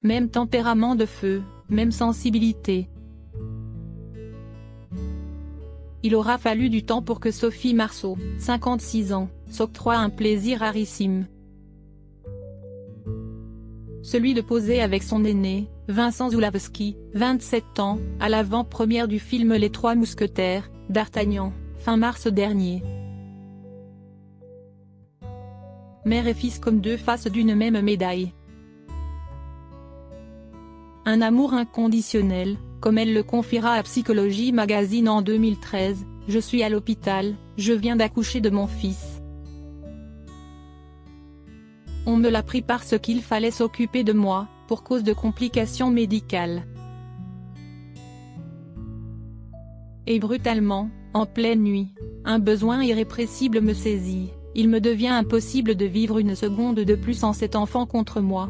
Même tempérament de feu, même sensibilité. Il aura fallu du temps pour que Sophie Marceau, 56 ans, s'octroie un plaisir rarissime. Celui de poser avec son aîné, Vincent Zulawski, 27 ans, à l'avant-première du film Les Trois Mousquetaires, d'Artagnan, fin mars dernier. Mère et fils comme deux faces d'une même médaille. Un amour inconditionnel, comme elle le confiera à Psychologie Magazine en 2013, « Je suis à l'hôpital, je viens d'accoucher de mon fils. On me l'a pris parce qu'il fallait s'occuper de moi, pour cause de complications médicales. Et brutalement, en pleine nuit, un besoin irrépressible me saisit, il me devient impossible de vivre une seconde de plus sans cet enfant contre moi.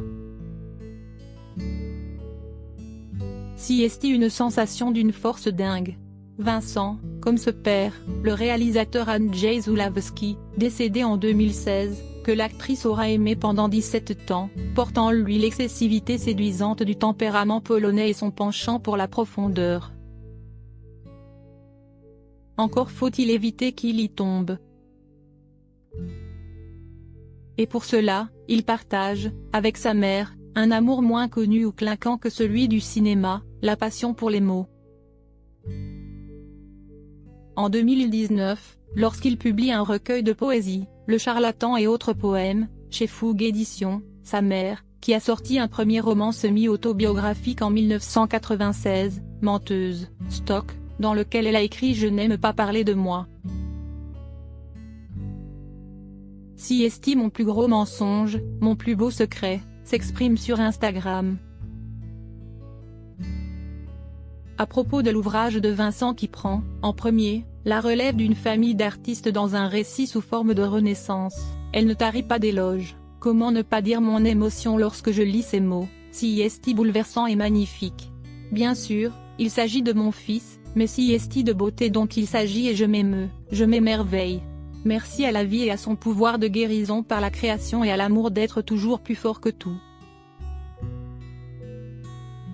Si est une sensation d'une force dingue. Vincent, comme ce père, le réalisateur Andrzej Zulawski, décédé en 2016, que l'actrice aura aimé pendant 17 ans, porte en lui l'excessivité séduisante du tempérament polonais et son penchant pour la profondeur. Encore faut-il éviter qu'il y tombe. Et pour cela, il partage, avec sa mère, un amour moins connu ou clinquant que celui du cinéma, la passion pour les mots. En 2019, lorsqu'il publie un recueil de poésie, Le Charlatan et autres poèmes, chez Fougue Éditions, sa mère, qui a sorti un premier roman semi-autobiographique en 1996, Menteuse, Stock, dans lequel elle a écrit « Je n'aime pas parler de moi ». Si est mon plus gros mensonge, mon plus beau secret, s'exprime sur Instagram. À propos de l'ouvrage de Vincent qui prend, en premier, la relève d'une famille d'artistes dans un récit sous forme de renaissance, elle ne tarit pas d'éloges. Comment ne pas dire mon émotion lorsque je lis ces mots, si est bouleversant et magnifique. Bien sûr, il s'agit de mon fils, mais si est de beauté dont il s'agit et je m'émeus, je m'émerveille. Merci à la vie et à son pouvoir de guérison par la création et à l'amour d'être toujours plus fort que tout.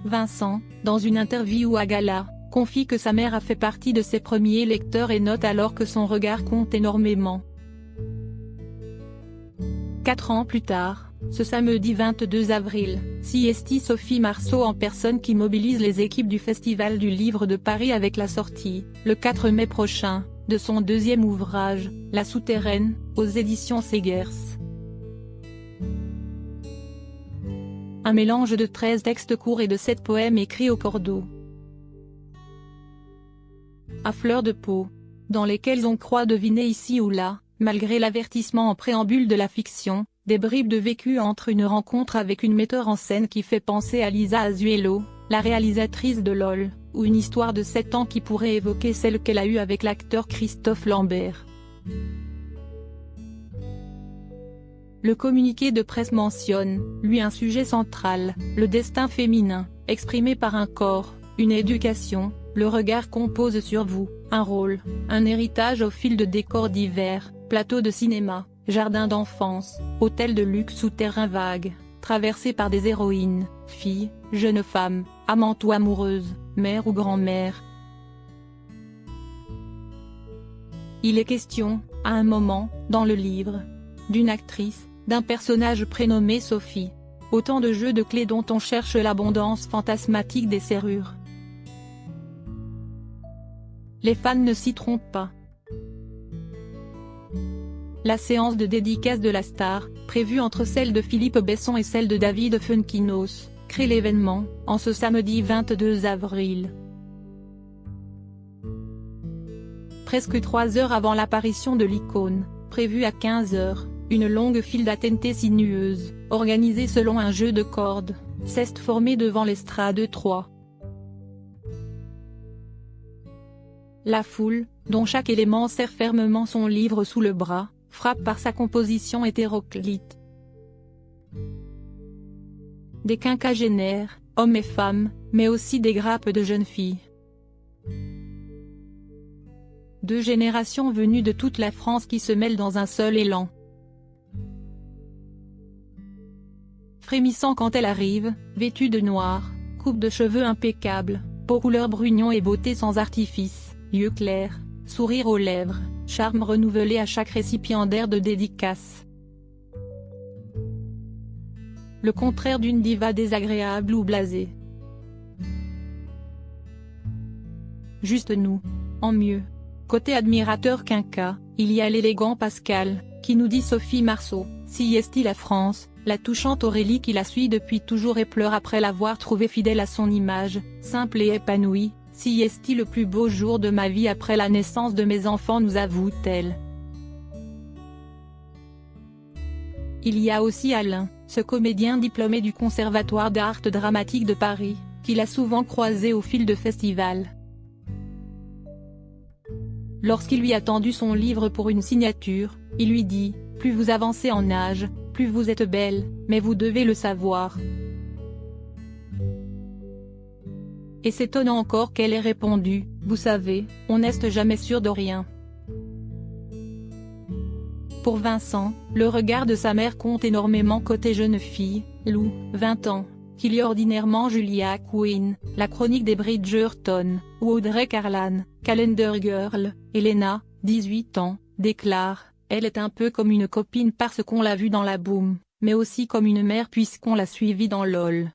Vincent, dans une interview à Gala, confie que sa mère a fait partie de ses premiers lecteurs et note alors que son regard compte énormément. 4 ans plus tard, ce samedi 22 avril, est Sophie Marceau en personne qui mobilise les équipes du Festival du Livre de Paris avec la sortie, le 4 mai prochain, de son deuxième ouvrage, La Souterraine, aux éditions Segers. Un mélange de 13 textes courts et de 7 poèmes écrits au cordeau. À fleur de peau. Dans lesquels on croit deviner ici ou là, malgré l'avertissement en préambule de la fiction, des bribes de vécu entre une rencontre avec une metteur en scène qui fait penser à Lisa Azuelo, la réalisatrice de LOL, ou une histoire de 7 ans qui pourrait évoquer celle qu'elle a eue avec l'acteur Christophe Lambert. Le communiqué de presse mentionne, lui, un sujet central, le destin féminin, exprimé par un corps, une éducation, le regard qu'on pose sur vous, un rôle, un héritage au fil de décors divers, plateaux de cinéma, jardins d'enfance, hôtels de luxe ou terrains vagues, traversés par des héroïnes, filles, jeunes femmes, amantes ou amoureuses, mère ou grand-mère. Il est question, à un moment, dans le livre, d'une actrice, d'un personnage prénommé Sophie. Autant de jeux de clés dont on cherche l'abondance fantasmatique des serrures. Les fans ne s'y trompent pas. La séance de dédicace de la star, prévue entre celle de Philippe Besson et celle de David Funkinos, crée l'événement, en ce samedi 22 avril. Presque 3 heures avant l'apparition de l'icône, prévue à 15 heures, une longue file d'attentés sinueuse, organisée selon un jeu de cordes, s'est formée devant l'estrade 3. La foule, dont chaque élément serre fermement son livre sous le bras, frappe par sa composition hétéroclite. Des quinquagénaires, hommes et femmes, mais aussi des grappes de jeunes filles. 2 générations venues de toute la France qui se mêlent dans un seul élan. frémissant quand elle arrive, vêtue de noir, coupe de cheveux impeccable, peau couleur brugnon et beauté sans artifice, yeux clairs, sourire aux lèvres, charme renouvelé à chaque récipiendaire de dédicace. Le contraire d'une diva désagréable ou blasée. Juste nous. En mieux. Côté admirateur quinca, il y a l'élégant Pascal, qui nous dit Sophie Marceau, si est-il la France, la touchante Aurélie qui la suit depuis toujours et pleure après l'avoir trouvée fidèle à son image, simple et épanouie, si est-il le plus beau jour de ma vie après la naissance de mes enfants nous avoue-t-elle. Il y a aussi Alain, ce comédien diplômé du Conservatoire d'art dramatique de Paris, qu'il a souvent croisé au fil de festivals. Lorsqu'il lui a tendu son livre pour une signature, il lui dit « Plus vous avancez en âge, plus vous êtes belle, mais vous devez le savoir. » Et s'étonnant encore qu'elle ait répondu « Vous savez, on n'est jamais sûr de rien. » Pour Vincent, le regard de sa mère compte énormément côté jeune fille, Lou, 20 ans, qui lit ordinairement Julia Quinn, la chronique des Bridgerton, ou Audrey Carlan, Calendar Girl. Elena, 18 ans, déclare « Elle est un peu comme une copine parce qu'on l'a vue dans la Boom, mais aussi comme une mère puisqu'on l'a suivie dans LOL. »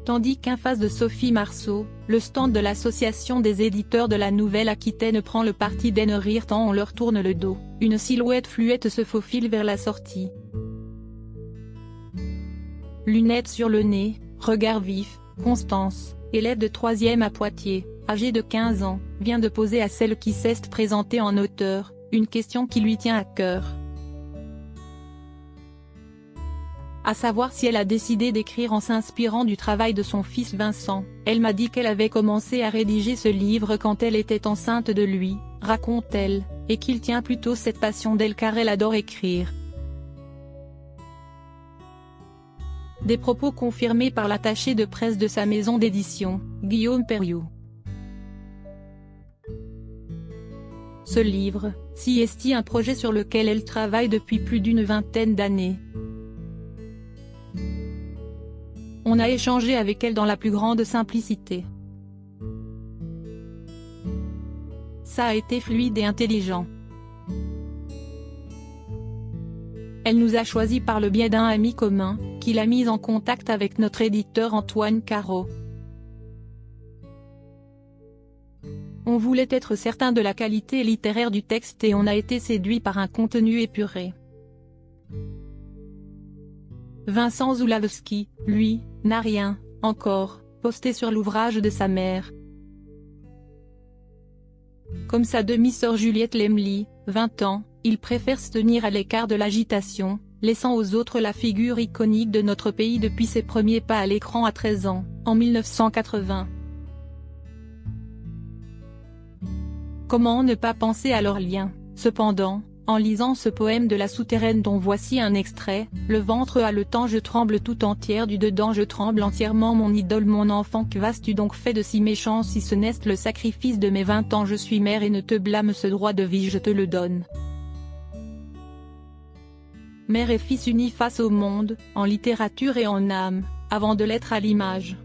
Tandis qu'en face de Sophie Marceau, le stand de l'Association des éditeurs de la Nouvelle-Aquitaine prend le parti d'en rire tant on leur tourne le dos, une silhouette fluette se faufile vers la sortie. Lunettes sur le nez, regard vif, Constance, élève de 3e à Poitiers, âgée de 15 ans, vient de poser à celle qui s'est présentée en auteur, une question qui lui tient à cœur. À savoir si elle a décidé d'écrire en s'inspirant du travail de son fils Vincent. Elle m'a dit qu'elle avait commencé à rédiger ce livre quand elle était enceinte de lui, raconte-t-elle, et qu'il tient plutôt cette passion d'elle car elle adore écrire. Des propos confirmés par l'attaché de presse de sa maison d'édition, Guillaume Perriot. Ce livre, si est un projet sur lequel elle travaille depuis plus d'une vingtaine d'années. On a échangé avec elle dans la plus grande simplicité. Ça a été fluide et intelligent. Elle nous a choisis par le biais d'un ami commun, qui l'a mise en contact avec notre éditeur Antoine Caro. On voulait être certain de la qualité littéraire du texte et on a été séduit par un contenu épuré. Vincent Zulawski, lui, n'a rien, encore, posté sur l'ouvrage de sa mère. Comme sa demi-sœur Juliette Lemely, 20 ans, il préfère se tenir à l'écart de l'agitation, laissant aux autres la figure iconique de notre pays depuis ses premiers pas à l'écran à 13 ans, en 1980. Comment ne pas penser à leur lien, cependant, en lisant ce poème de La Souterraine dont voici un extrait, le ventre haletant je tremble tout entière du dedans je tremble entièrement mon idole mon enfant que vas-tu donc fait de si méchant si ce n'est le sacrifice de mes 20 ans je suis mère et ne te blâme ce droit de vie je te le donne. Mère et fils unis face au monde, en littérature et en âme, avant de l'être à l'image.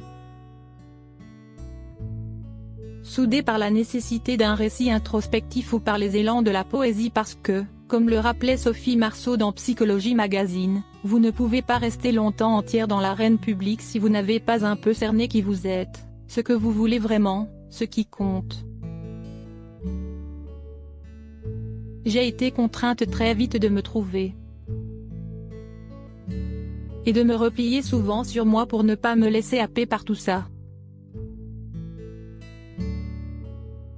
Soudés par la nécessité d'un récit introspectif ou par les élans de la poésie parce que, comme le rappelait Sophie Marceau dans Psychologie Magazine, vous ne pouvez pas rester longtemps entière dans l'arène publique si vous n'avez pas un peu cerné qui vous êtes, ce que vous voulez vraiment, ce qui compte. J'ai été contrainte très vite de me trouver. Et de me replier souvent sur moi pour ne pas me laisser happer par tout ça.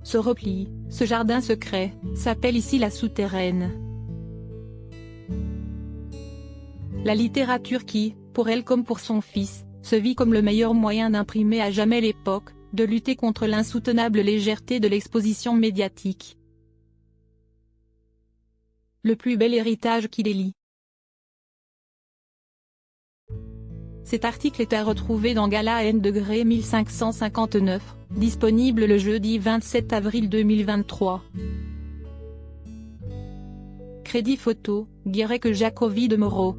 Ce repli, ce jardin secret, s'appelle ici la souterraine. La littérature qui, pour elle comme pour son fils, se vit comme le meilleur moyen d'imprimer à jamais l'époque, de lutter contre l'insoutenable légèreté de l'exposition médiatique. Le plus bel héritage qui les lie. Cet article est à retrouver dans Gala N degré 1559, disponible le jeudi 27 avril 2023. Crédit photo, Guirec Jacovi de Moreau.